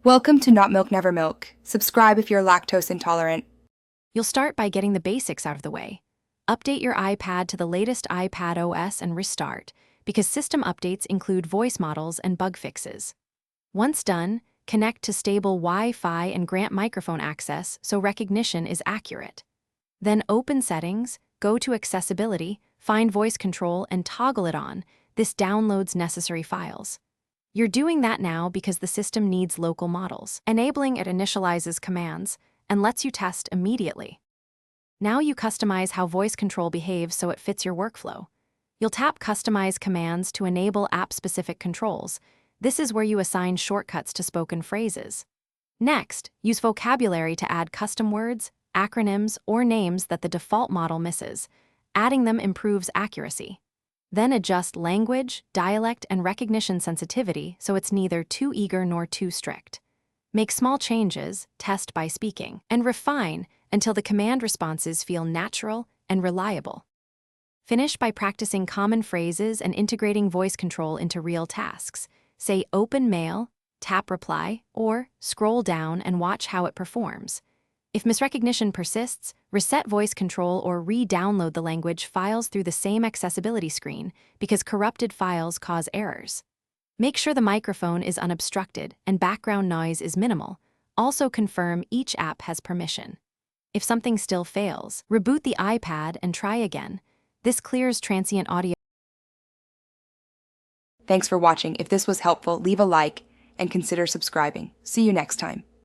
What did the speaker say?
Welcome to Not Milk Never Milk. Subscribe if you're lactose intolerant. You'll start by getting the basics out of the way. Update your iPad to the latest iPad OS and restart, because system updates include voice models and bug fixes. Once done, connect to stable Wi-Fi and grant microphone access so recognition is accurate. Then open Settings, go to Accessibility, find Voice Control, and toggle it on. This downloads necessary files. You're doing that now because the system needs local models. Enabling it initializes commands and lets you test immediately. Now you customize how voice control behaves so it fits your workflow. You'll tap Customize Commands to enable app-specific controls. This is where you assign shortcuts to spoken phrases. Next, use vocabulary to add custom words, acronyms, or names that the default model misses. Adding them improves accuracy. Then adjust language, dialect, and recognition sensitivity so it's neither too eager nor too strict. Make small changes, test by speaking, and refine until the command responses feel natural and reliable. Finish by practicing common phrases and integrating voice control into real tasks. Say open mail, tap reply, or scroll down and watch how it performs. If misrecognition persists, reset voice control or re-download the language files through the same accessibility screen because corrupted files cause errors. Make sure the microphone is unobstructed and background noise is minimal. Also confirm each app has permission. If something still fails, reboot the iPad and try again. This clears transient audio. Thanks for watching. If this was helpful, leave a like and consider subscribing. See you next time.